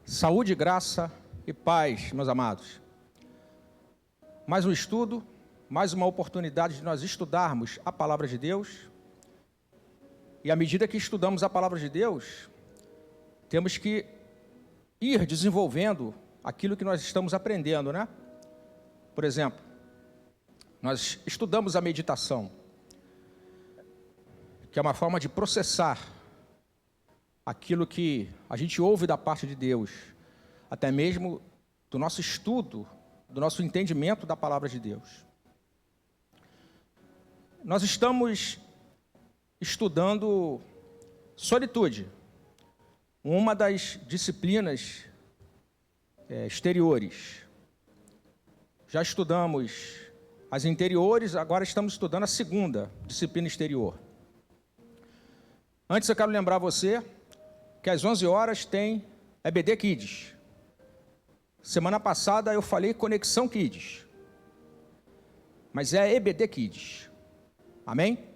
Saúde, graça e paz, meus amados. Mais um estudo, mais uma oportunidade de nós estudarmos a Palavra de Deus. E à medida que estudamos a Palavra de Deus, temos que ir desenvolvendo aquilo que nós estamos aprendendo, né? Por exemplo, nós estudamos a meditação, que é uma forma de processar aquilo que a gente ouve da parte de Deus, até mesmo do nosso estudo, do nosso entendimento da palavra de Deus. Nós estamos estudando solitude, uma das disciplinas exteriores. Já estudamos as interiores, agora estamos estudando a segunda disciplina exterior. Antes eu quero lembrar você que às 11 horas tem EBD Kids. Semana passada eu falei Conexão Kids, mas é EBD Kids. Amém?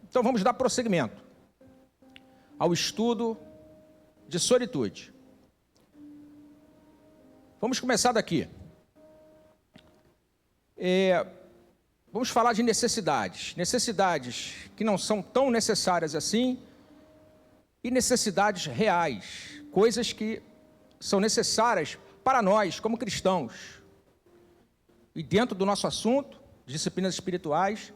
Então vamos dar prosseguimento ao estudo de solitude. Vamos começar daqui. Vamos falar de necessidades. Necessidades que não são tão necessárias assim e necessidades reais, coisas que são necessárias para nós como cristãos. E dentro do nosso assunto, disciplinas espirituais,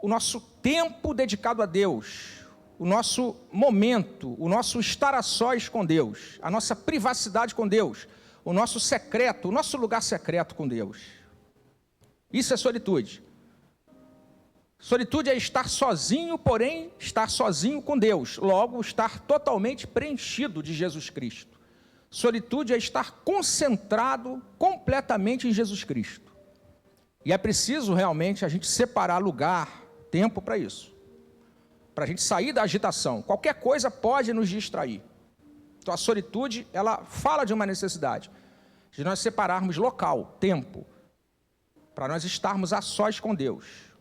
o nosso tempo dedicado a Deus, o nosso momento, o nosso estar a sós com Deus, a nossa privacidade com Deus, o nosso secreto, o nosso lugar secreto com Deus. Isso é solitude. Solitude é estar sozinho, porém estar sozinho com Deus, logo estar totalmente preenchido de Jesus Cristo. Solitude é estar concentrado completamente em Jesus Cristo. E é preciso realmente a gente separar lugar, tempo para isso. Para a gente sair da agitação. Qualquer coisa pode nos distrair. Então a solitude, ela fala de uma necessidade de nós separarmos local, tempo, para nós estarmos a sós com Deus.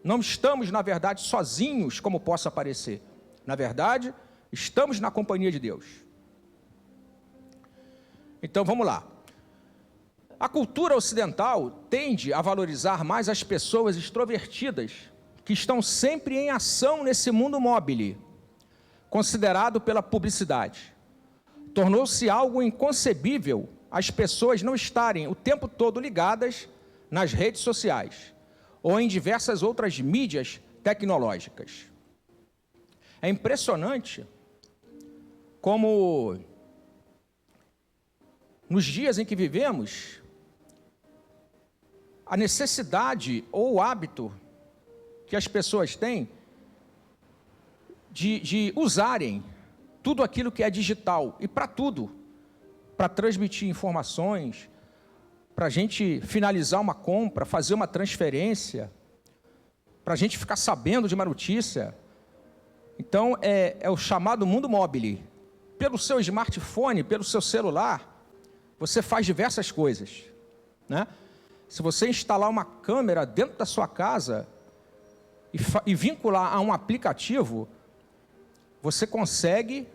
Não estamos, na verdade, sozinhos, como possa parecer. Na verdade, estamos na companhia de Deus. Então, vamos lá. A cultura ocidental tende a valorizar mais as pessoas extrovertidas, que estão sempre em ação nesse mundo mobile, considerado pela publicidade. Tornou-se algo inconcebível as pessoas não estarem o tempo todo ligadas nas redes sociais ou em diversas outras mídias tecnológicas. É impressionante como, nos dias em que vivemos, a necessidade ou o hábito que as pessoas têm de usarem tudo aquilo que é digital, e para tudo, para transmitir informações, para a gente finalizar uma compra, fazer uma transferência, para a gente ficar sabendo de uma notícia. Então, é o chamado mundo mobile. Pelo seu smartphone, pelo seu celular, você faz diversas coisas, né? Se você instalar uma câmera dentro da sua casa e vincular a um aplicativo, você consegue,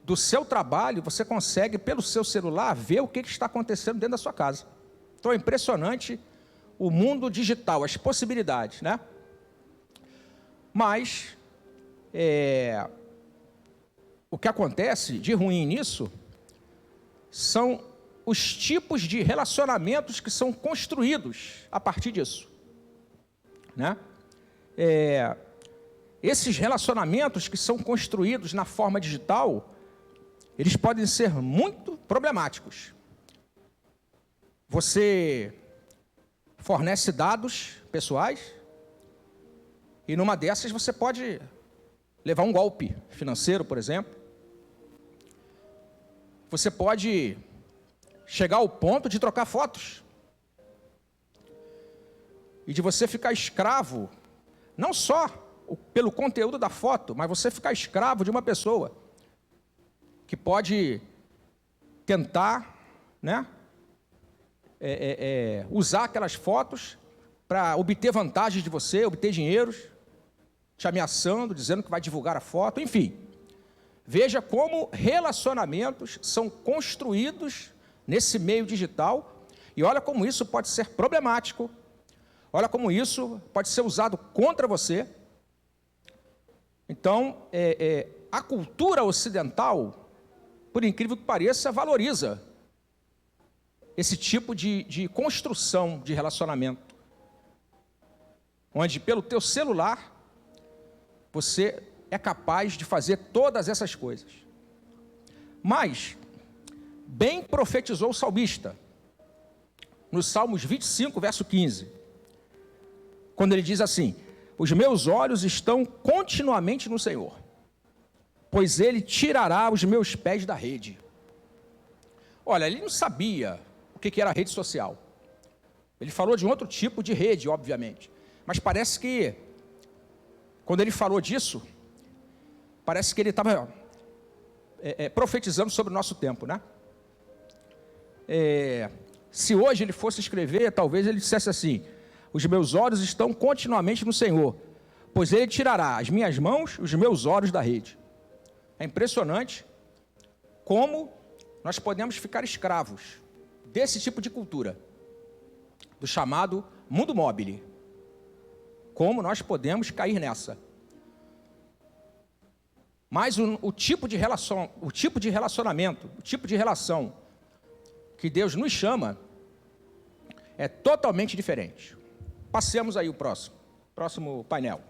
do seu trabalho, você consegue, pelo seu celular, ver o que está acontecendo dentro da sua casa. Então é impressionante o mundo digital, as possibilidades, né? Mas, o que acontece de ruim nisso são os tipos de relacionamentos que são construídos a partir disso, né? Esses relacionamentos que são construídos na forma digital, eles podem ser muito problemáticos. Você fornece dados pessoais e numa dessas você pode levar um golpe financeiro, por exemplo. Você pode chegar ao ponto de trocar fotos e de você ficar escravo, não só pelo conteúdo da foto, mas você ficar escravo de uma pessoa que pode tentar, né, usar aquelas fotos para obter vantagens de você, obter dinheiros, te ameaçando, dizendo que vai divulgar a foto, enfim. Veja como relacionamentos são construídos nesse meio digital e olha como isso pode ser problemático, olha como isso pode ser usado contra você. Então, a cultura ocidental, por incrível que pareça, valoriza esse tipo de construção de relacionamento, onde pelo teu celular você é capaz de fazer todas essas coisas. Mas, bem profetizou o salmista, nos Salmos 25, verso 15, quando ele diz assim: os meus olhos estão continuamente no Senhor, pois Ele tirará os meus pés da rede. Olha, ele não sabia o que era rede social. Ele falou de um outro tipo de rede, obviamente. Mas parece que, quando ele falou disso, parece que ele estava profetizando sobre o nosso tempo, né? Se hoje ele fosse escrever, talvez ele dissesse assim: os meus olhos estão continuamente no Senhor, pois Ele tirará as minhas mãos, os meus olhos da rede. É impressionante como nós podemos ficar escravos desse tipo de cultura, do chamado mundo mobile. Como nós podemos cair nessa. Mas o tipo de relacionamento, o tipo de relação que Deus nos chama é totalmente diferente. Passemos aí o próximo painel.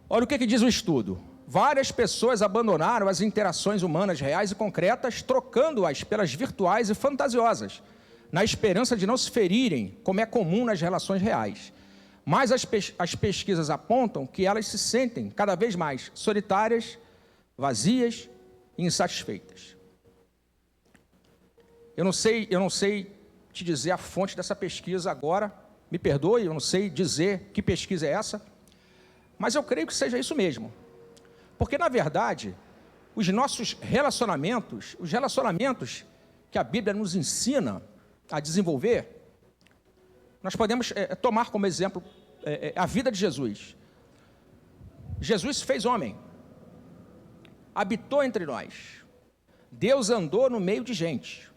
Olha o que diz o estudo. Várias pessoas abandonaram as interações humanas reais e concretas, trocando-as pelas virtuais e fantasiosas, na esperança de não se ferirem, como é comum nas relações reais. Mas as pesquisas apontam que elas se sentem cada vez mais solitárias, vazias e insatisfeitas. Eu não sei te dizer a fonte dessa pesquisa agora, me perdoe, eu não sei dizer que pesquisa é essa, mas eu creio que seja isso mesmo. Porque, na verdade, os nossos relacionamentos, os relacionamentos que a Bíblia nos ensina a desenvolver, nós podemos tomar como exemplo a vida de Jesus. Jesus se fez homem, habitou entre nós, Deus andou no meio de gente,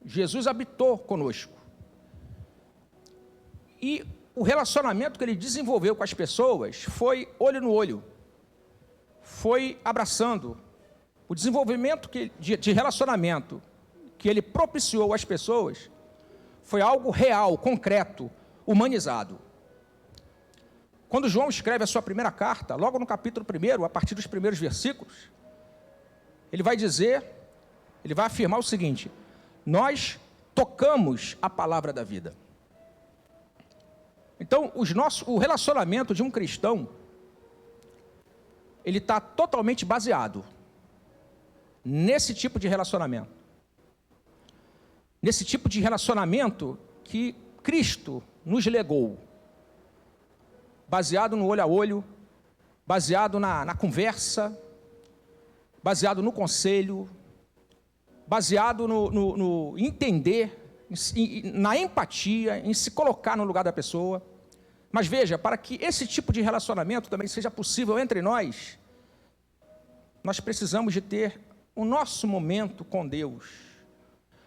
Jesus habitou conosco. E o relacionamento que ele desenvolveu com as pessoas foi olho no olho, foi abraçando. O desenvolvimento de relacionamento que ele propiciou às pessoas foi algo real, concreto, humanizado. Quando João escreve a sua primeira carta, logo no capítulo 1, a partir dos primeiros versículos, ele vai afirmar o seguinte: nós tocamos a palavra da vida. Então, o relacionamento de um cristão, ele está totalmente baseado nesse tipo de relacionamento. Nesse tipo de relacionamento que Cristo nos legou. Baseado no olho a olho, baseado na conversa, baseado no conselho, baseado no entender, na empatia, em se colocar no lugar da pessoa. Mas veja, para que esse tipo de relacionamento também seja possível entre nós, nós precisamos de ter o nosso momento com Deus.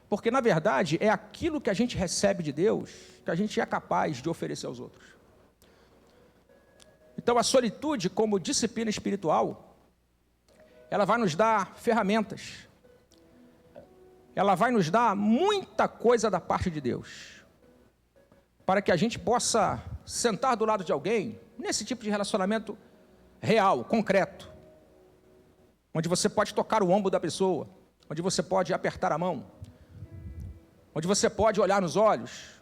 Porque, na verdade, é aquilo que a gente recebe de Deus que a gente é capaz de oferecer aos outros. Então, a solitude, como disciplina espiritual, ela vai nos dar ferramentas. Ela vai nos dar muita coisa da parte de Deus, para que a gente possa sentar do lado de alguém, nesse tipo de relacionamento real, concreto, onde você pode tocar o ombro da pessoa, onde você pode apertar a mão, onde você pode olhar nos olhos,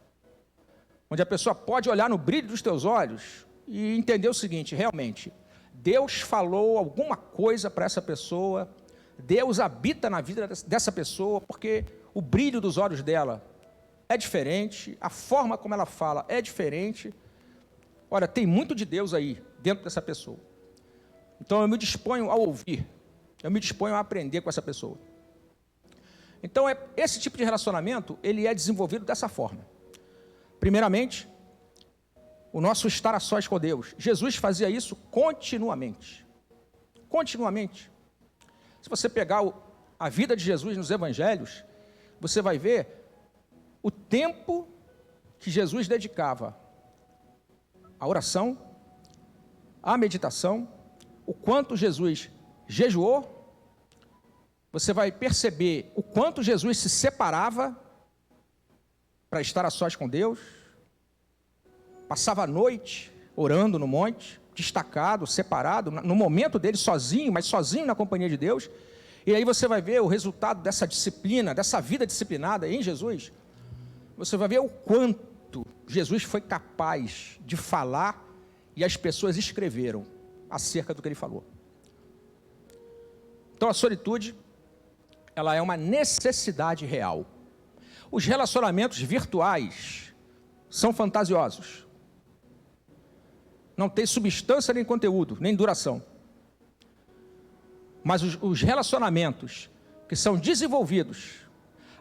onde a pessoa pode olhar no brilho dos teus olhos e entender o seguinte: realmente, Deus falou alguma coisa para essa pessoa, Deus habita na vida dessa pessoa, porque o brilho dos olhos dela é diferente, a forma como ela fala é diferente. Olha, tem muito de Deus aí dentro dessa pessoa. Então eu me disponho a ouvir, eu me disponho a aprender com essa pessoa. Então esse tipo de relacionamento, ele é desenvolvido dessa forma. Primeiramente, o nosso estar a sós com Deus. Jesus fazia isso continuamente. continuamente. Se você pegar a vida de Jesus nos evangelhos, você vai ver o tempo que Jesus dedicava à oração, à meditação, o quanto Jesus jejuou. Você vai perceber o quanto Jesus se separava para estar a sós com Deus, passava a noite orando no monte, destacado, separado, no momento dele sozinho, mas sozinho na companhia de Deus. E aí você vai ver o resultado dessa disciplina, dessa vida disciplinada em Jesus. Você vai ver o quanto Jesus foi capaz de falar e as pessoas escreveram acerca do que ele falou. Então a solitude, ela é uma necessidade real. Os relacionamentos virtuais são fantasiosos. Não tem substância nem conteúdo, nem duração. Mas os relacionamentos que são desenvolvidos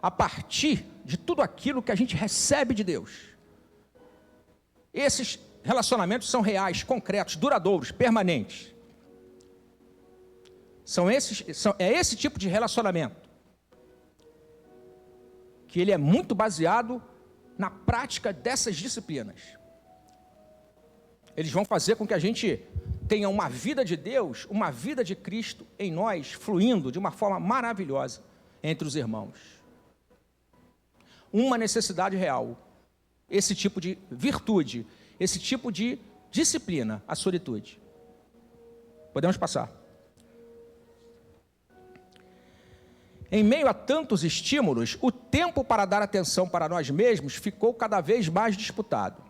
a partir de tudo aquilo que a gente recebe de Deus, esses relacionamentos são reais, concretos, duradouros, permanentes. É esse tipo de relacionamento que ele é muito baseado na prática dessas disciplinas. Eles vão fazer com que a gente tenha uma vida de Deus, uma vida de Cristo em nós, fluindo de uma forma maravilhosa entre os irmãos. Uma necessidade real, esse tipo de virtude, esse tipo de disciplina, a solitude. Podemos passar. Em meio a tantos estímulos, o tempo para dar atenção para nós mesmos ficou cada vez mais disputado.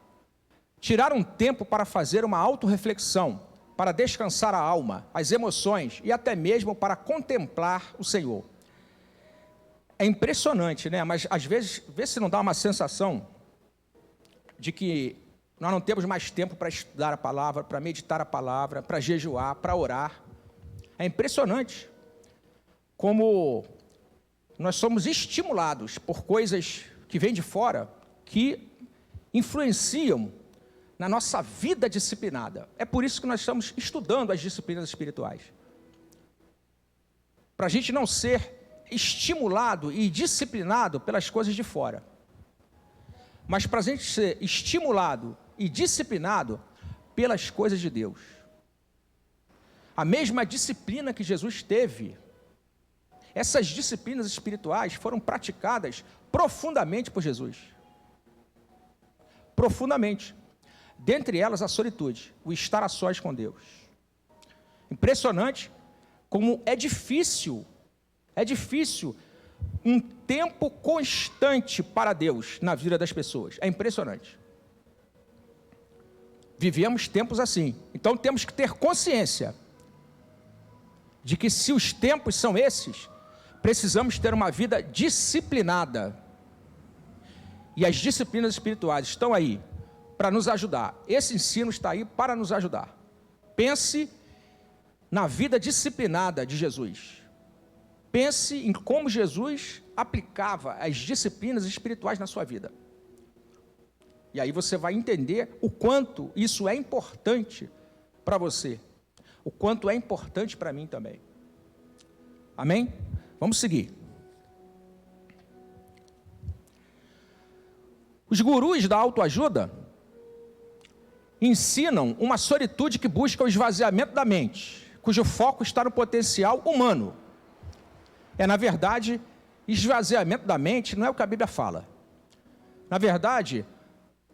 Tirar um tempo para fazer uma autorreflexão, para descansar a alma, as emoções e até mesmo para contemplar o Senhor. É impressionante, né? Mas às vezes, vê se não dá uma sensação de que nós não temos mais tempo para estudar a palavra, para meditar a palavra, para jejuar, para orar. É impressionante como nós somos estimulados por coisas que vêm de fora, que influenciam na nossa vida disciplinada. É por isso que nós estamos estudando as disciplinas espirituais. Para a gente não ser estimulado e disciplinado pelas coisas de fora. Mas para a gente ser estimulado e disciplinado pelas coisas de Deus. A mesma disciplina que Jesus teve, essas disciplinas espirituais foram praticadas profundamente por Jesus. Profundamente. Dentre elas a solitude, o estar a sós com Deus. Impressionante como é difícil um tempo constante para Deus na vida das pessoas. É impressionante. Vivemos tempos assim, então temos que ter consciência de que se os tempos são esses, precisamos ter uma vida disciplinada. E as disciplinas espirituais estão aí para nos ajudar. Esse ensino está aí para nos ajudar. Pense na vida disciplinada de Jesus. Pense em como Jesus aplicava as disciplinas espirituais na sua vida. E aí você vai entender o quanto isso é importante para você. O quanto é importante para mim também. Amém? Vamos seguir. Os gurus da autoajuda ensinam uma solitude que busca o esvaziamento da mente, cujo foco está no potencial humano. Na verdade, esvaziamento da mente não é o que a Bíblia fala. Na verdade,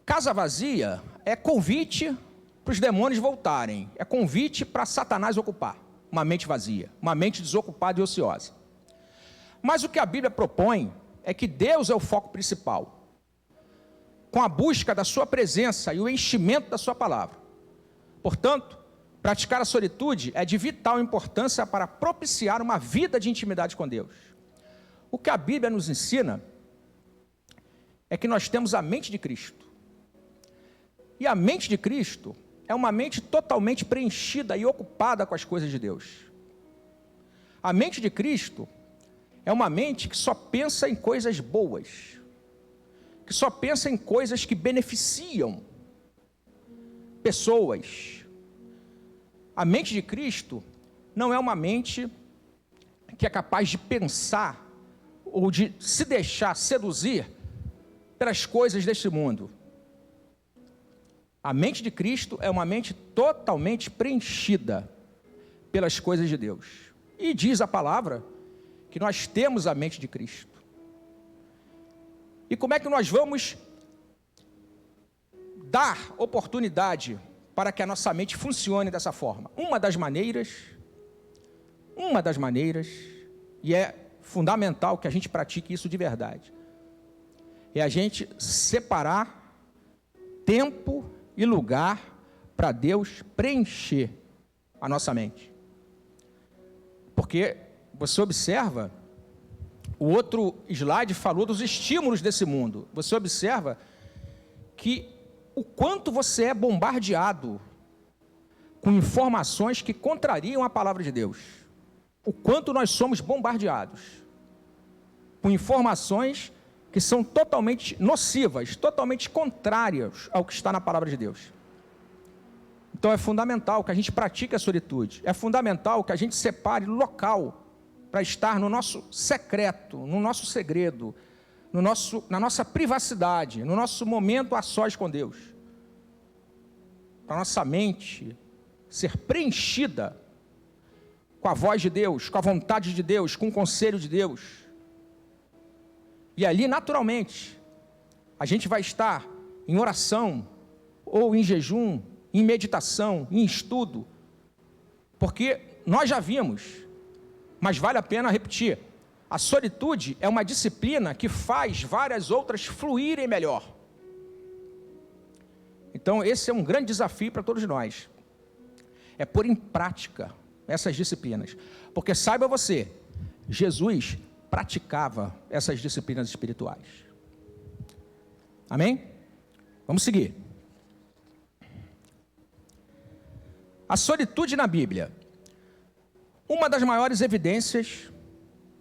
casa vazia é convite para os demônios voltarem, é convite para Satanás ocupar uma mente vazia, uma mente desocupada e ociosa. Mas o que a Bíblia propõe é que Deus é o foco principal, com a busca da sua presença e o enchimento da sua palavra. Portanto, praticar a solitude é de vital importância para propiciar uma vida de intimidade com Deus. O que a Bíblia nos ensina é que nós temos a mente de Cristo. E a mente de Cristo é uma mente totalmente preenchida e ocupada com as coisas de Deus. A mente de Cristo é uma mente que só pensa em coisas boas, que só pensa em coisas que beneficiam pessoas. A mente de Cristo não é uma mente que é capaz de pensar ou de se deixar seduzir pelas coisas deste mundo. A mente de Cristo é uma mente totalmente preenchida pelas coisas de Deus. E diz a palavra que nós temos a mente de Cristo. E como é que nós vamos dar oportunidade para que a nossa mente funcione dessa forma? Uma das maneiras, e é fundamental que a gente pratique isso de verdade, é a gente separar tempo e lugar para Deus preencher a nossa mente. Porque você observa, o outro slide falou dos estímulos desse mundo. Você observa que o quanto você é bombardeado com informações que contrariam a palavra de Deus. O quanto nós somos bombardeados com informações que são totalmente nocivas, totalmente contrárias ao que está na palavra de Deus. Então é fundamental que a gente pratique a solitude. É fundamental que a gente separe local para estar no nosso secreto, no nosso segredo, na nossa privacidade, no nosso momento a sós com Deus. Para a nossa mente ser preenchida com a voz de Deus, com a vontade de Deus, com o conselho de Deus. E ali, naturalmente, a gente vai estar em oração, ou em jejum, em meditação, em estudo, porque nós já vimos, mas vale a pena repetir, a solitude é uma disciplina que faz várias outras fluírem melhor. Então esse é um grande desafio para todos nós, é pôr em prática essas disciplinas, porque saiba você, Jesus praticava essas disciplinas espirituais. Amém? Vamos seguir. A solitude na Bíblia. Uma das maiores evidências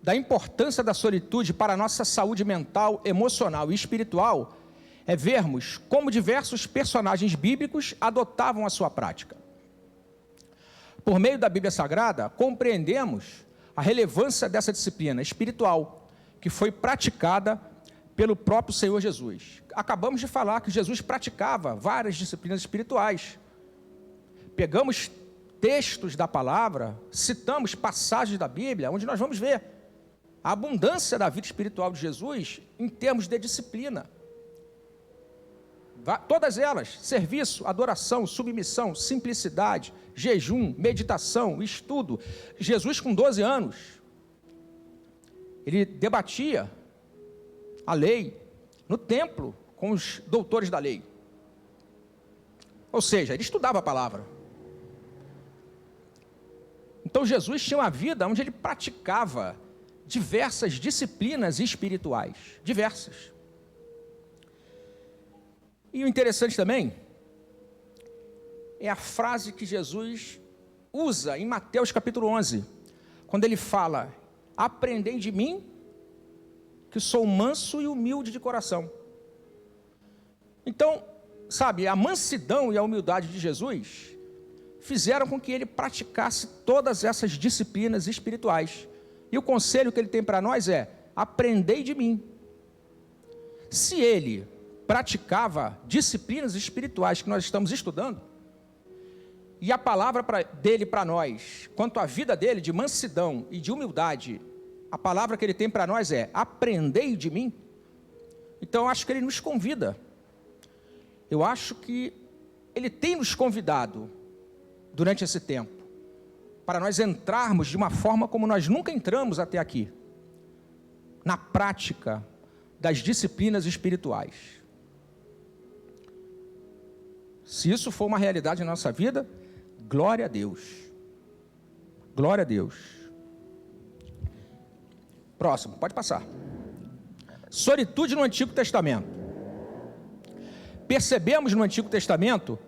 da importância da solitude para a nossa saúde mental, emocional e espiritual é vermos como diversos personagens bíblicos adotavam a sua prática. Por meio da Bíblia Sagrada, compreendemos a relevância dessa disciplina espiritual que foi praticada pelo próprio Senhor Jesus. Acabamos de falar que Jesus praticava várias disciplinas espirituais. Pegamos textos da palavra, citamos passagens da Bíblia, onde nós vamos ver a abundância da vida espiritual de Jesus em termos de disciplina. Todas elas, serviço, adoração, submissão, simplicidade, jejum, meditação, estudo. Jesus com 12 anos, ele debatia a lei no templo com os doutores da lei. Ou seja, ele estudava a palavra. Então Jesus tinha uma vida onde ele praticava diversas disciplinas espirituais, diversas. E o interessante também é a frase que Jesus usa em Mateus capítulo 11, quando ele fala: aprendei de mim, que sou manso e humilde de coração. Então, sabe, a mansidão e a humildade de Jesus fizeram com que ele praticasse todas essas disciplinas espirituais. E o conselho que ele tem para nós é: aprendei de mim. Se ele praticava disciplinas espirituais que nós estamos estudando, e a palavra dele para nós, quanto à vida dele de mansidão e de humildade, a palavra que ele tem para nós é: aprendei de mim. Então eu acho que ele nos convida, eu acho que ele tem nos convidado durante esse tempo, para nós entrarmos de uma forma como nós nunca entramos até aqui, na prática das disciplinas espirituais. Se isso for uma realidade na nossa vida, glória a Deus. Glória a Deus. Próximo, pode passar. Solitude no Antigo Testamento. Percebemos no Antigo Testamento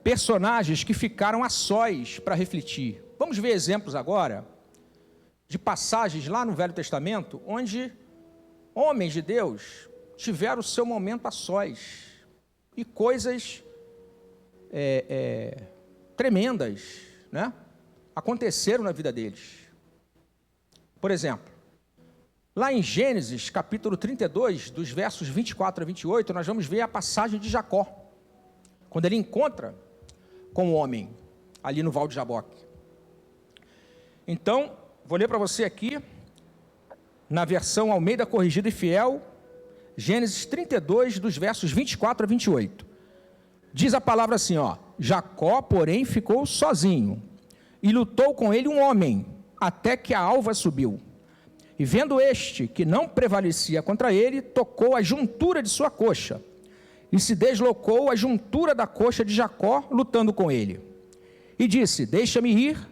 personagens que ficaram a sós para refletir. Vamos ver exemplos agora de passagens lá no Velho Testamento, onde homens de Deus tiveram o seu momento a sós e coisas tremendas, né, aconteceram na vida deles. Por exemplo, lá em Gênesis, capítulo 32, dos versos 24 a 28, nós vamos ver a passagem de Jacó, quando ele encontra com o homem, ali no Val de Jaboque. Então, vou ler para você aqui, na versão Almeida Corrigida e Fiel, Gênesis 32, dos versos 24 a 28. Diz a palavra assim, Jacó, porém, ficou sozinho, e lutou com ele um homem, até que a alva subiu. E vendo este, que não prevalecia contra ele, tocou a juntura de sua coxa, e se deslocou a juntura da coxa de Jacó, lutando com ele. E disse, deixa-me ir,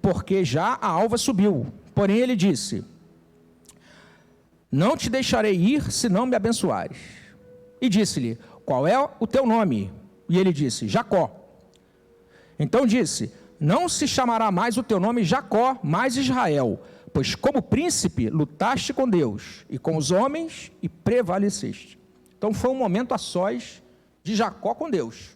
porque já a alva subiu. Porém ele disse, não te deixarei ir, se não me abençoares. E disse-lhe, qual é o teu nome? E ele disse, Jacó. Então disse, não se chamará mais o teu nome Jacó, mas Israel, pois como príncipe lutaste com Deus e com os homens e prevaleceste. Então foi um momento a sós de Jacó com Deus,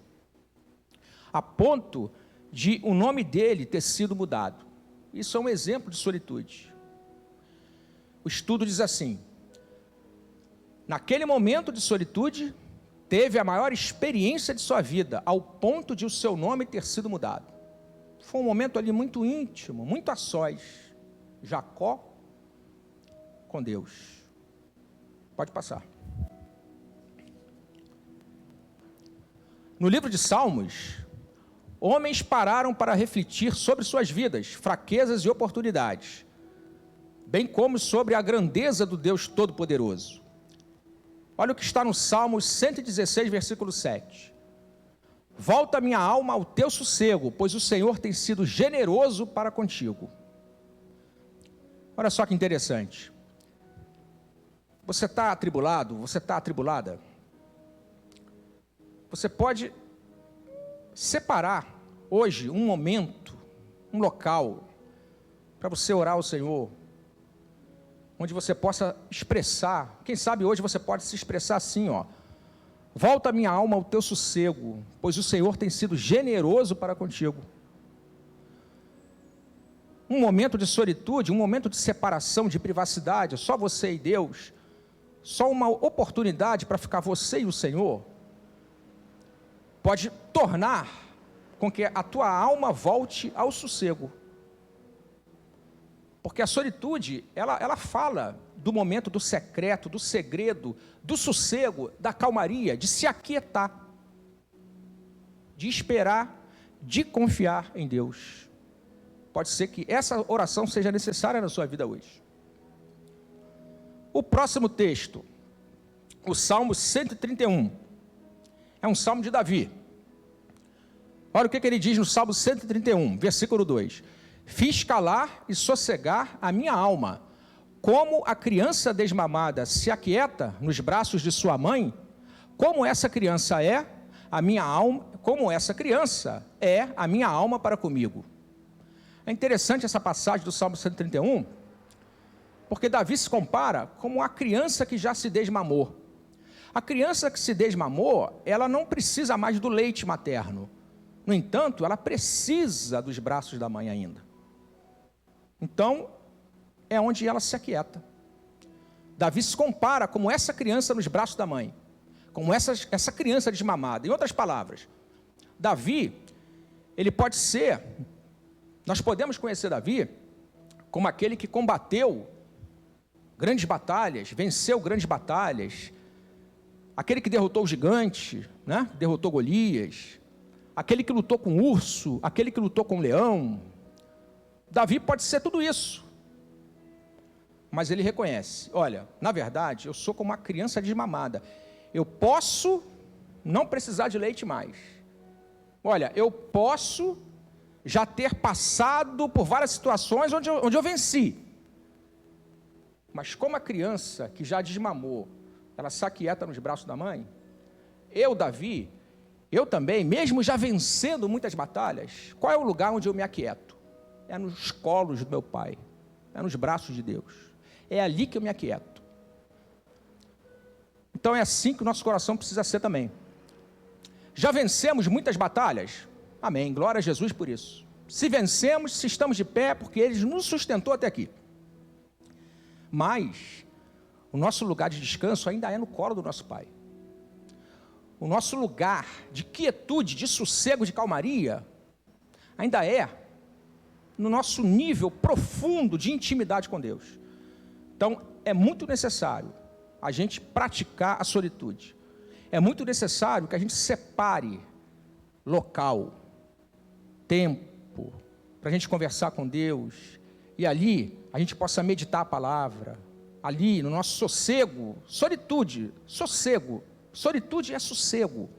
a ponto de o nome dele ter sido mudado. Isso é um exemplo de solitude. O estudo diz assim, naquele momento de solitude, teve a maior experiência de sua vida, ao ponto de o seu nome ter sido mudado. Foi um momento ali muito íntimo, muito a sós, Jacó com Deus. Pode passar. No livro de Salmos, homens pararam para refletir sobre suas vidas, fraquezas e oportunidades, bem como sobre a grandeza do Deus Todo-Poderoso. Olha o que está no Salmos 116, versículo 7. Volta minha alma ao teu sossego, pois o Senhor tem sido generoso para contigo. Olha só que interessante. Você está atribulado, você está atribulada? Você pode separar hoje um momento, um local, para você orar ao Senhor, onde você possa expressar, quem sabe hoje você pode se expressar assim, volta minha alma ao teu sossego, pois o Senhor tem sido generoso para contigo. Um momento de solitude, um momento de separação, de privacidade, só você e Deus, só uma oportunidade para ficar você e o Senhor, pode tornar com que a tua alma volte ao sossego. Porque a solitude, ela fala do momento do secreto, do segredo, do sossego, da calmaria, de se aquietar, de esperar, de confiar em Deus. Pode ser que essa oração seja necessária na sua vida hoje. O próximo texto, o Salmo 131, é um salmo de Davi. Olha o que ele diz no Salmo 131, versículo 2. Fiz calar e sossegar a minha alma, como a criança desmamada se aquieta nos braços de sua mãe, como essa criança é a minha alma, como essa criança é a minha alma para comigo. É interessante essa passagem do Salmo 131, porque Davi se compara como a criança que já se desmamou. A criança que se desmamou, ela não precisa mais do leite materno. No entanto, ela precisa dos braços da mãe ainda. Então, é onde ela se aquieta. Davi se compara como essa criança nos braços da mãe, como essa criança desmamada. Em outras palavras, Davi, ele pode ser, nós podemos conhecer Davi como aquele que combateu grandes batalhas, venceu grandes batalhas, aquele que derrotou o gigante, né? Derrotou Golias, aquele que lutou com o urso, aquele que lutou com o leão. Davi pode ser tudo isso, mas ele reconhece, olha, na verdade, eu sou como uma criança desmamada, eu posso não precisar de leite mais, olha, eu posso já ter passado por várias situações onde eu venci, mas como a criança que já desmamou, ela se aquieta nos braços da mãe, eu, Davi, eu também, mesmo já vencendo muitas batalhas, qual é o lugar onde eu me aquieto? É nos colos do meu Pai, é nos braços de Deus, é ali que eu me aquieto. Então é assim que o nosso coração precisa ser também. Já vencemos muitas batalhas? Amém, glória a Jesus por isso. Se vencemos, se estamos de pé, porque Ele nos sustentou até aqui. Mas o nosso lugar de descanso ainda é no colo do nosso Pai. O nosso lugar de quietude, de sossego, de calmaria, ainda é no nosso nível profundo de intimidade com Deus. Então, é muito necessário a gente praticar a solitude. É muito necessário que a gente separe local, tempo, para a gente conversar com Deus, e ali a gente possa meditar a palavra, ali no nosso sossego, solitude é sossego,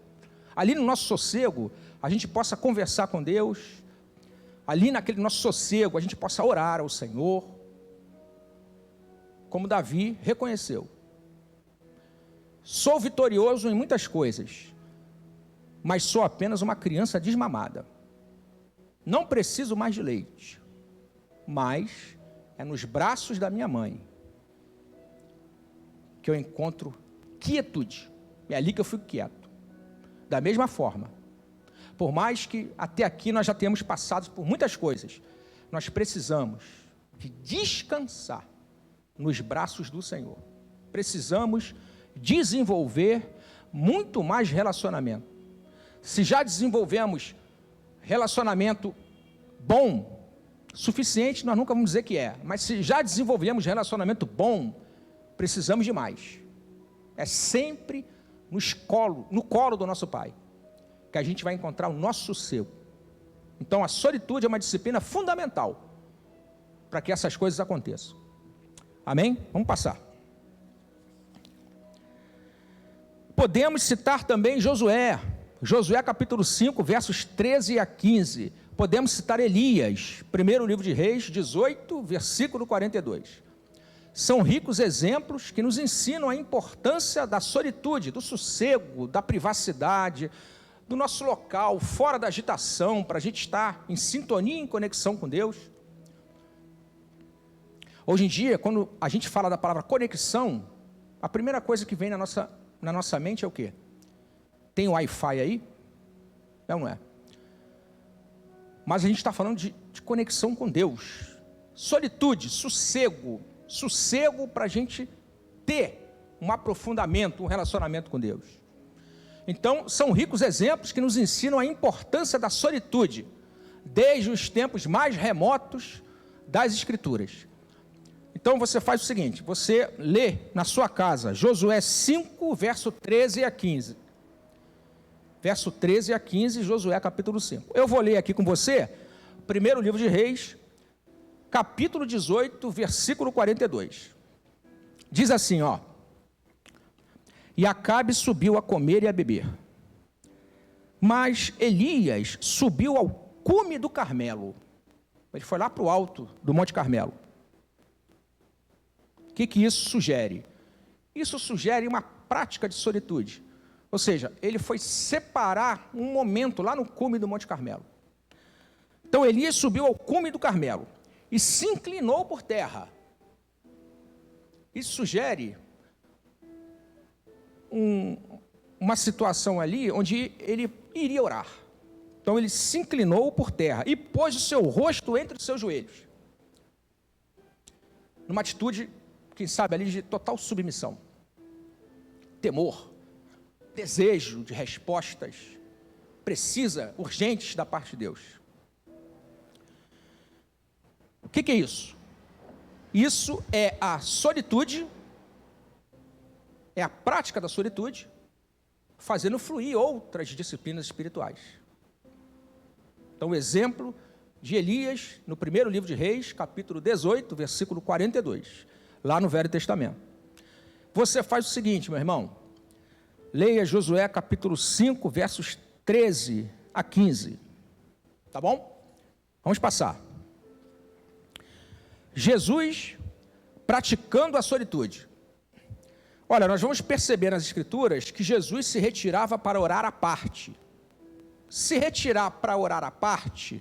ali no nosso sossego, a gente possa conversar com Deus, ali naquele nosso sossego, a gente possa orar ao Senhor, como Davi reconheceu. Sou vitorioso em muitas coisas, mas sou apenas uma criança desmamada. Não preciso mais de leite, mas é nos braços da minha mãe que eu encontro quietude. É ali que eu fico quieto. Da mesma forma, por mais que até aqui nós já tenhamos passado por muitas coisas, nós precisamos de descansar nos braços do Senhor. Precisamos desenvolver muito mais relacionamento. Se já desenvolvemos relacionamento bom, suficiente, nós nunca vamos dizer que é, mas se já desenvolvemos relacionamento bom, precisamos de mais. É sempre no colo do nosso Pai que a gente vai encontrar o nosso sossego. Então a solitude é uma disciplina fundamental para que essas coisas aconteçam. Amém? Vamos passar. Podemos citar também Josué capítulo 5, versos 13 a 15. Podemos citar Elias, primeiro livro de Reis, 18, versículo 42. São ricos exemplos que nos ensinam a importância da solitude, do sossego, da privacidade, do nosso local, fora da agitação, para a gente estar em sintonia, em conexão com Deus. Hoje em dia, quando a gente fala da palavra conexão, a primeira coisa que vem na nossa mente é o quê? Tem Wi-Fi aí? É ou não é? Mas a gente está falando de conexão com Deus. Solitude, sossego para a gente ter um aprofundamento, um relacionamento com Deus. Então, são ricos exemplos que nos ensinam a importância da solitude, desde os tempos mais remotos das Escrituras. Então, você faz o seguinte, você lê na sua casa, Josué 5, verso 13 a 15. Verso 13 a 15, Josué capítulo 5. Eu vou ler aqui com você, primeiro livro de Reis, capítulo 18, versículo 42. Diz assim, ó. E Acabe subiu a comer e a beber. Mas Elias subiu ao cume do Carmelo. Ele foi lá para o alto do Monte Carmelo. O que isso sugere? Isso sugere uma prática de solitude. Ou seja, ele foi separar um momento lá no cume do Monte Carmelo. Então Elias subiu ao cume do Carmelo e se inclinou por terra. Isso sugere uma situação ali onde ele iria orar. Então ele se inclinou por terra e pôs o seu rosto entre os seus joelhos. Numa atitude, quem sabe, ali de total submissão. Temor, desejo de respostas urgentes da parte de Deus. O que é isso? Isso é a solitude, é a prática da solitude, fazendo fluir outras disciplinas espirituais. Então, o exemplo de Elias, no primeiro livro de Reis, capítulo 18, versículo 42, lá no Velho Testamento. Você faz o seguinte, meu irmão, leia Josué capítulo 5, versos 13 a 15, tá bom? Vamos passar. Jesus praticando a solitude. Olha, nós vamos perceber nas Escrituras que Jesus se retirava para orar à parte. Se retirar para orar à parte,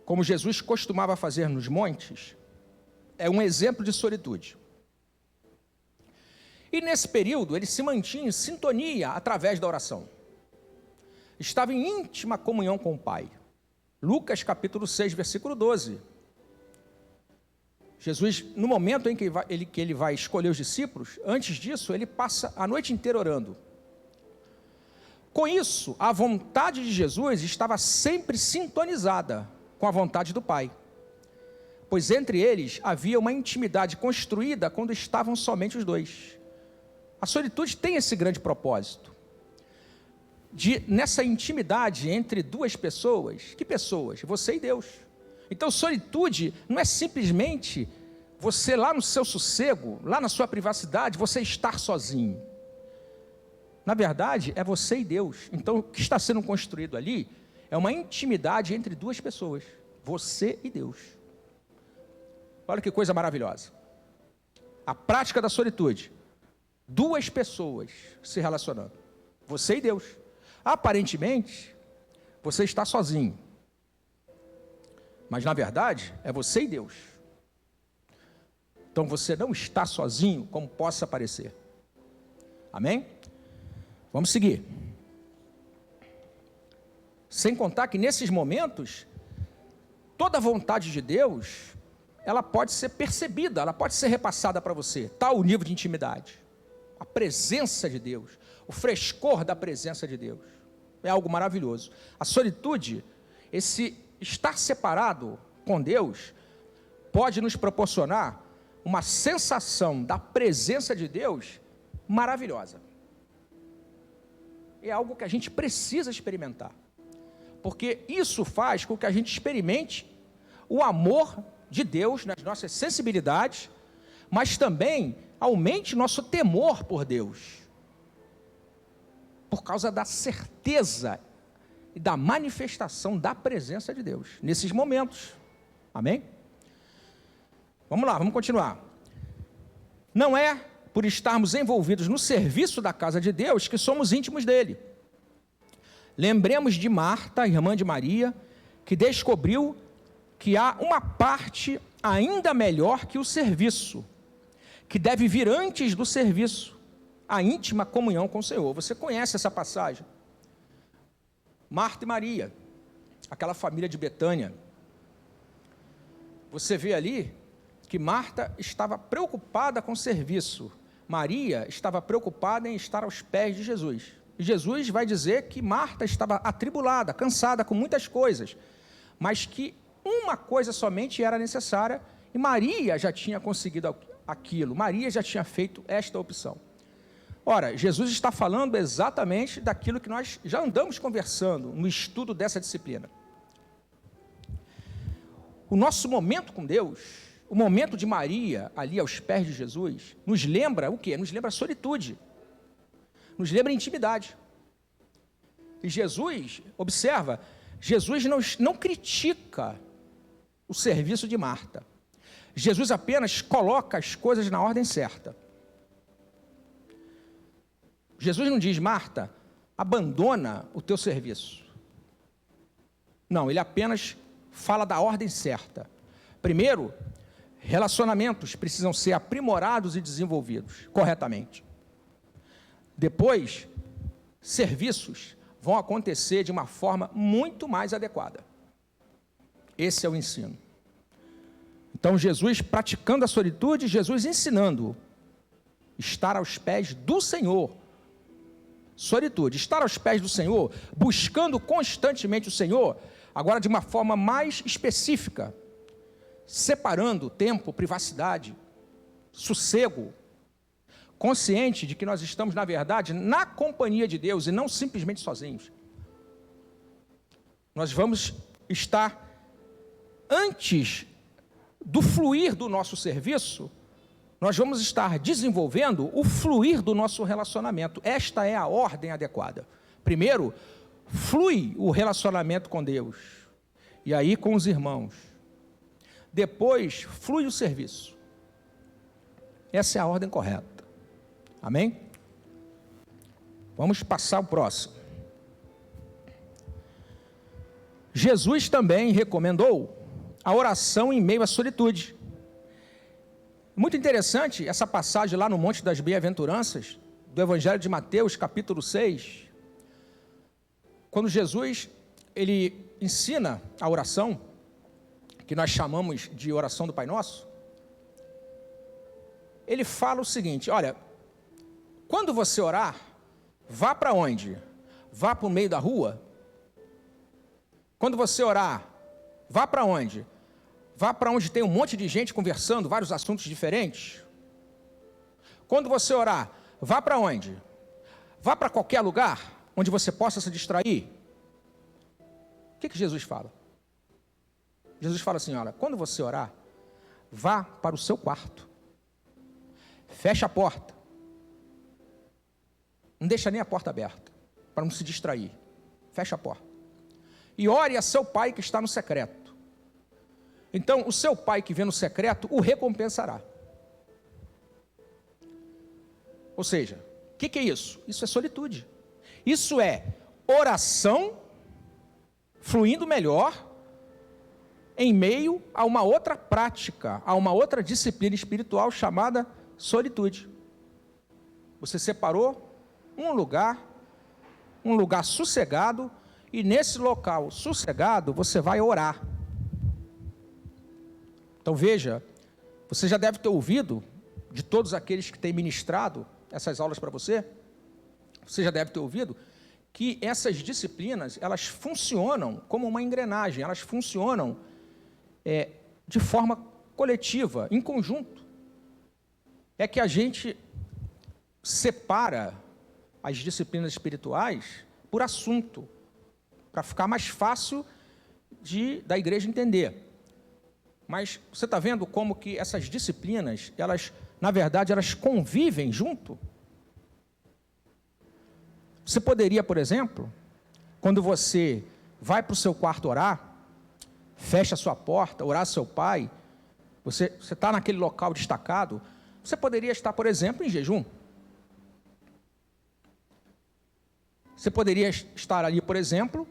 como Jesus costumava fazer nos montes, é um exemplo de solitude. E nesse período, ele se mantinha em sintonia através da oração. Estava em íntima comunhão com o Pai. Lucas capítulo 6, versículo 12. Jesus, no momento em que ele vai escolher os discípulos, antes disso, ele passa a noite inteira orando. Com isso, a vontade de Jesus estava sempre sintonizada com a vontade do Pai, pois entre eles havia uma intimidade construída quando estavam somente os dois. A solitude tem esse grande propósito, nessa intimidade entre duas pessoas. Que pessoas? Você e Deus. Então, solitude não é simplesmente você lá no seu sossego, lá na sua privacidade, você estar sozinho. Na verdade, é você e Deus. Então, o que está sendo construído ali é uma intimidade entre duas pessoas, você e Deus. Olha que coisa maravilhosa. A prática da solitude. Duas pessoas se relacionando, você e Deus. Aparentemente, você está sozinho, mas na verdade é você e Deus. Então você não está sozinho como possa parecer. Amém? Vamos seguir. Sem contar que nesses momentos, toda a vontade de Deus, ela pode ser percebida, ela pode ser repassada para você. Tal o nível de intimidade. A presença de Deus, o frescor da presença de Deus. É algo maravilhoso. A solitude, esse estar separado com Deus, pode nos proporcionar uma sensação da presença de Deus maravilhosa. É algo que a gente precisa experimentar, porque isso faz com que a gente experimente o amor de Deus nas nossas sensibilidades, mas também aumente nosso temor por Deus, por causa da certeza e da manifestação da presença de Deus nesses momentos. Amém? Vamos lá, vamos continuar. Não é por estarmos envolvidos no serviço da casa de Deus que somos íntimos dele. Lembremos de Marta, irmã de Maria, que descobriu que há uma parte ainda melhor que o serviço, que deve vir antes do serviço, a íntima comunhão com o Senhor. Você conhece essa passagem? Marta e Maria, aquela família de Betânia. Você vê ali que Marta estava preocupada com o serviço, Maria estava preocupada em estar aos pés de Jesus. E Jesus vai dizer que Marta estava atribulada, cansada com muitas coisas, mas que uma coisa somente era necessária, e Maria já tinha conseguido aquilo, Maria já tinha feito esta opção. Ora, Jesus está falando exatamente daquilo que nós já andamos conversando no estudo dessa disciplina. O nosso momento com Deus, o momento de Maria ali aos pés de Jesus, nos lembra o quê? Nos lembra a solitude, nos lembra a intimidade. E Jesus, observa, Jesus não critica o serviço de Marta. Jesus apenas coloca as coisas na ordem certa. Jesus não diz, Marta, abandona o teu serviço. Não, ele apenas fala da ordem certa. Primeiro, relacionamentos precisam ser aprimorados e desenvolvidos corretamente. Depois, serviços vão acontecer de uma forma muito mais adequada. Esse é o ensino. Então, Jesus praticando a solitude, Jesus ensinando, estar aos pés do Senhor. Solitude, estar aos pés do Senhor, buscando constantemente o Senhor, agora de uma forma mais específica, separando tempo, privacidade, sossego, consciente de que nós estamos, na verdade, na companhia de Deus e não simplesmente sozinhos. Nós vamos estar, antes do fluir do nosso serviço, nós vamos estar desenvolvendo o fluir do nosso relacionamento. Esta é a ordem adequada. Primeiro, flui o relacionamento com Deus, e aí com os irmãos. Depois, flui o serviço. Essa é a ordem correta. Amém? Vamos passar ao próximo. Jesus também recomendou a oração em meio à solitude. Muito interessante essa passagem lá no Monte das Bem-aventuranças, do Evangelho de Mateus, capítulo 6, quando Jesus, ele ensina a oração, que nós chamamos de oração do Pai Nosso, ele fala o seguinte: olha, quando você orar, vá para onde? Vá para o meio da rua. Quando você orar, vá para onde? Vá para onde tem um monte de gente conversando, vários assuntos diferentes. Quando você orar, vá para onde? Vá para qualquer lugar onde você possa se distrair. O que Jesus fala? Jesus fala assim: olha, quando você orar, vá para o seu quarto. Feche a porta. Não deixa nem a porta aberta, para não se distrair. Feche a porta. E ore a seu pai que está no secreto. Então, o seu pai que vê no secreto o recompensará. Ou seja, o que é isso? Isso é solitude. Isso é oração fluindo melhor em meio a uma outra prática, a uma outra disciplina espiritual chamada solitude. Você separou um lugar sossegado, e nesse local sossegado você vai orar. Então veja, você já deve ter ouvido, de todos aqueles que têm ministrado essas aulas para você, você já deve ter ouvido, que essas disciplinas, elas funcionam como uma engrenagem, elas funcionam de forma coletiva, em conjunto. É que a gente separa as disciplinas espirituais por assunto, para ficar mais fácil da igreja entender. Mas você está vendo como que essas disciplinas, elas, na verdade, elas convivem junto? Você poderia, por exemplo, quando você vai para o seu quarto orar, fecha a sua porta, orar ao seu pai, você está naquele local destacado, você poderia estar, por exemplo, em jejum. Você poderia estar ali, por exemplo,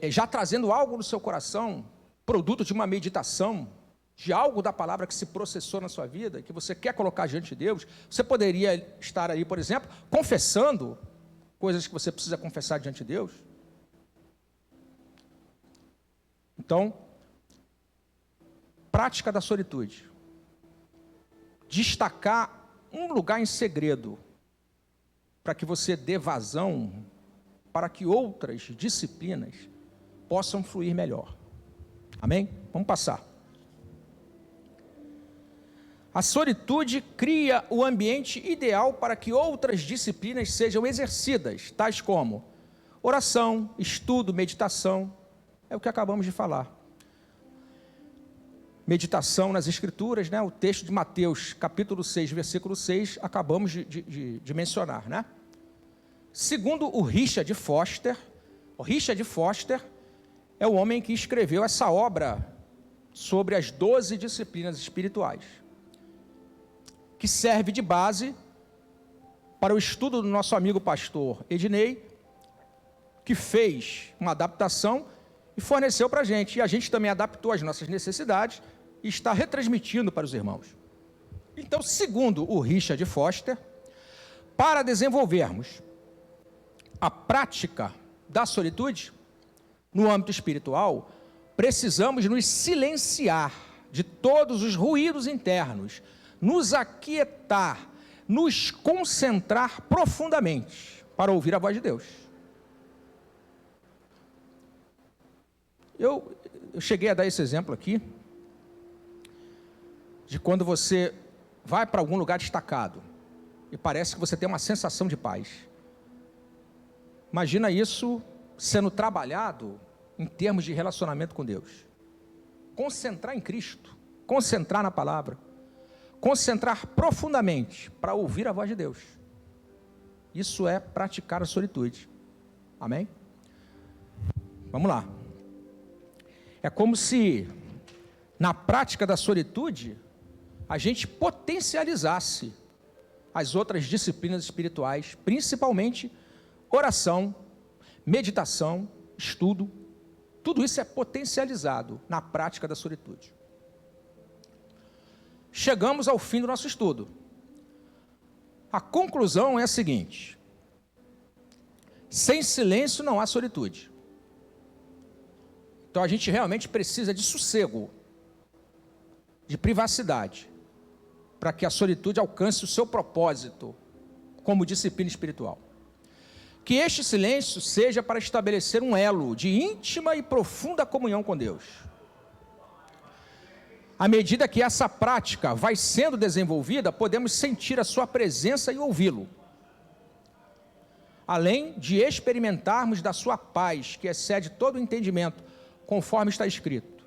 já trazendo algo no seu coração, produto de uma meditação, de algo da palavra que se processou na sua vida, que você quer colocar diante de Deus. Você poderia estar ali, por exemplo, confessando coisas que você precisa confessar diante de Deus. Então, prática da solitude. Destacar um lugar em segredo, para que você dê vazão, para que outras disciplinas possam fluir melhor. Amém? Vamos passar. A solitude cria o ambiente ideal para que outras disciplinas sejam exercidas, tais como oração, estudo, meditação. É o que acabamos de falar. Meditação nas Escrituras, né? O texto de Mateus, capítulo 6, versículo 6, acabamos de mencionar, né? Segundo o Richard Foster, é o homem que escreveu essa obra sobre as 12 disciplinas espirituais, que serve de base para o estudo do nosso amigo pastor Ednei, que fez uma adaptação e forneceu para a gente. E a gente também adaptou as nossas necessidades e está retransmitindo para os irmãos. Então, segundo o Richard Foster, para desenvolvermos a prática da solitude no âmbito espiritual, precisamos nos silenciar de todos os ruídos internos, nos aquietar, nos concentrar profundamente para ouvir a voz de Deus. Eu cheguei a dar esse exemplo aqui, de quando você vai para algum lugar destacado e parece que você tem uma sensação de paz. Imagina isso sendo trabalhado em termos de relacionamento com Deus. Concentrar em Cristo, concentrar na palavra, concentrar profundamente para ouvir a voz de Deus. Isso é praticar a solitude. Amém? Vamos lá. É como se, na prática da solitude, a gente potencializasse as outras disciplinas espirituais, principalmente oração, meditação, estudo. Tudo isso é potencializado na prática da solitude. Chegamos ao fim do nosso estudo. A conclusão é a seguinte: sem silêncio não há solitude. Então a gente realmente precisa de sossego, de privacidade, para que a solitude alcance o seu propósito como disciplina espiritual. Que este silêncio seja para estabelecer um elo de íntima e profunda comunhão com Deus. À medida que essa prática vai sendo desenvolvida, podemos sentir a sua presença e ouvi-lo, além de experimentarmos da sua paz, que excede todo o entendimento, conforme está escrito.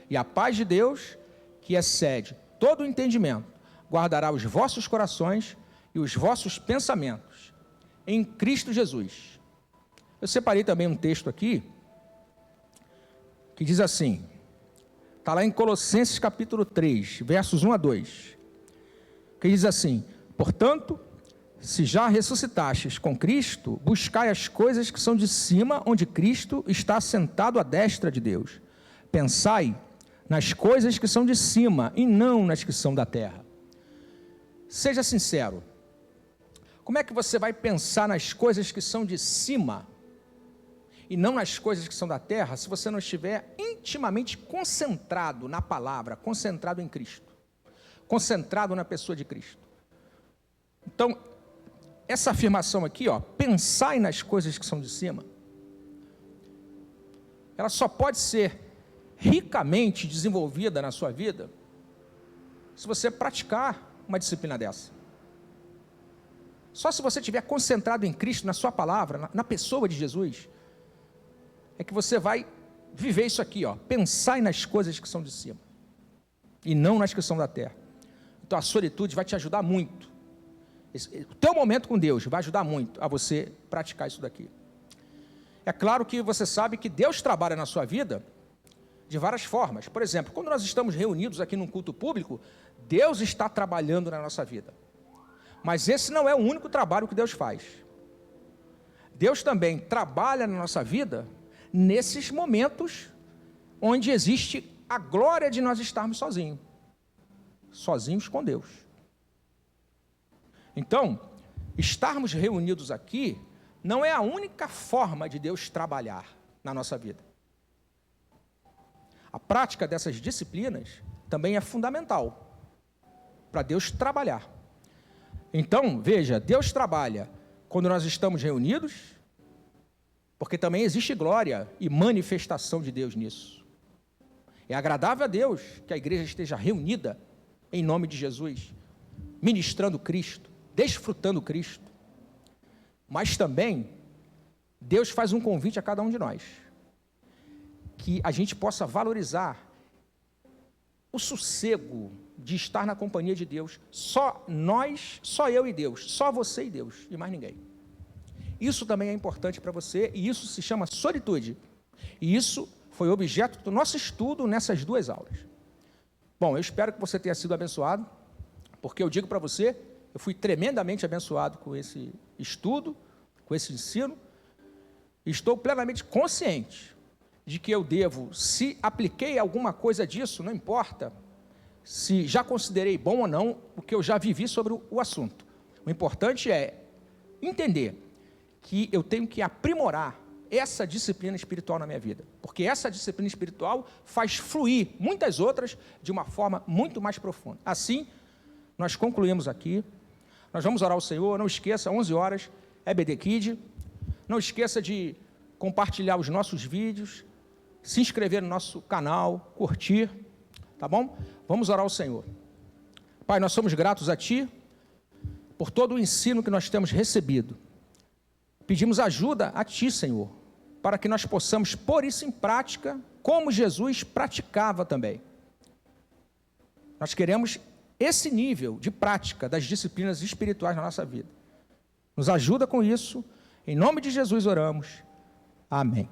E a paz de Deus, que excede todo o entendimento, guardará os vossos corações e os vossos pensamentos em Cristo Jesus. Eu separei também um texto aqui, que diz assim, está lá em Colossenses capítulo 3, versos 1 a 2, que diz assim: portanto, se já ressuscitastes com Cristo, buscai as coisas que são de cima, onde Cristo está sentado à destra de Deus. Pensai nas coisas que são de cima e não nas que são da terra. Seja sincero, como é que você vai pensar nas coisas que são de cima e não nas coisas que são da terra, se você não estiver intimamente concentrado na palavra, concentrado em Cristo, concentrado na pessoa de Cristo? Então, essa afirmação aqui, pensai nas coisas que são de cima, ela só pode ser ricamente desenvolvida na sua vida se você praticar uma disciplina dessa. Só se você estiver concentrado em Cristo, na sua palavra, na pessoa de Jesus, é que você vai viver isso aqui, pensai nas coisas que são de cima e não nas que são da terra. Então a solitude vai te ajudar muito. O teu momento com Deus vai ajudar muito a você praticar isso daqui. É claro que você sabe que Deus trabalha na sua vida de várias formas. Por exemplo, quando nós estamos reunidos aqui num culto público, Deus está trabalhando na nossa vida. Mas esse não é o único trabalho que Deus faz. Deus também trabalha na nossa vida nesses momentos onde existe a glória de nós estarmos sozinhos com Deus. Então, estarmos reunidos aqui não é a única forma de Deus trabalhar na nossa vida. A prática dessas disciplinas também é fundamental para Deus trabalhar. Então, veja, Deus trabalha quando nós estamos reunidos, porque também existe glória e manifestação de Deus nisso. É agradável a Deus que a igreja esteja reunida em nome de Jesus, ministrando Cristo, desfrutando Cristo. Mas também, Deus faz um convite a cada um de nós, que a gente possa valorizar o sossego de estar na companhia de Deus, só nós, só eu e Deus, só você e Deus, e mais ninguém. Isso também é importante para você, e isso se chama solitude, e isso foi objeto do nosso estudo nessas duas aulas. Bom, eu espero que você tenha sido abençoado, porque eu digo para você, eu fui tremendamente abençoado com esse estudo, com esse ensino, e estou plenamente consciente de que eu devo, se apliquei alguma coisa disso, não importa se já considerei bom ou não o que eu já vivi sobre o assunto. O importante é entender que eu tenho que aprimorar essa disciplina espiritual na minha vida, porque essa disciplina espiritual faz fluir muitas outras de uma forma muito mais profunda. Assim, nós concluímos aqui, nós vamos orar ao Senhor. Não esqueça, 11 horas, EBD Kid, não esqueça de compartilhar os nossos vídeos, se inscrever no nosso canal, curtir, tá bom? Vamos orar ao Senhor. Pai, nós somos gratos a Ti por todo o ensino que nós temos recebido. Pedimos ajuda a Ti, Senhor, para que nós possamos pôr isso em prática, como Jesus praticava também. Nós queremos esse nível de prática das disciplinas espirituais na nossa vida. Nos ajuda com isso. Em nome de Jesus oramos. Amém.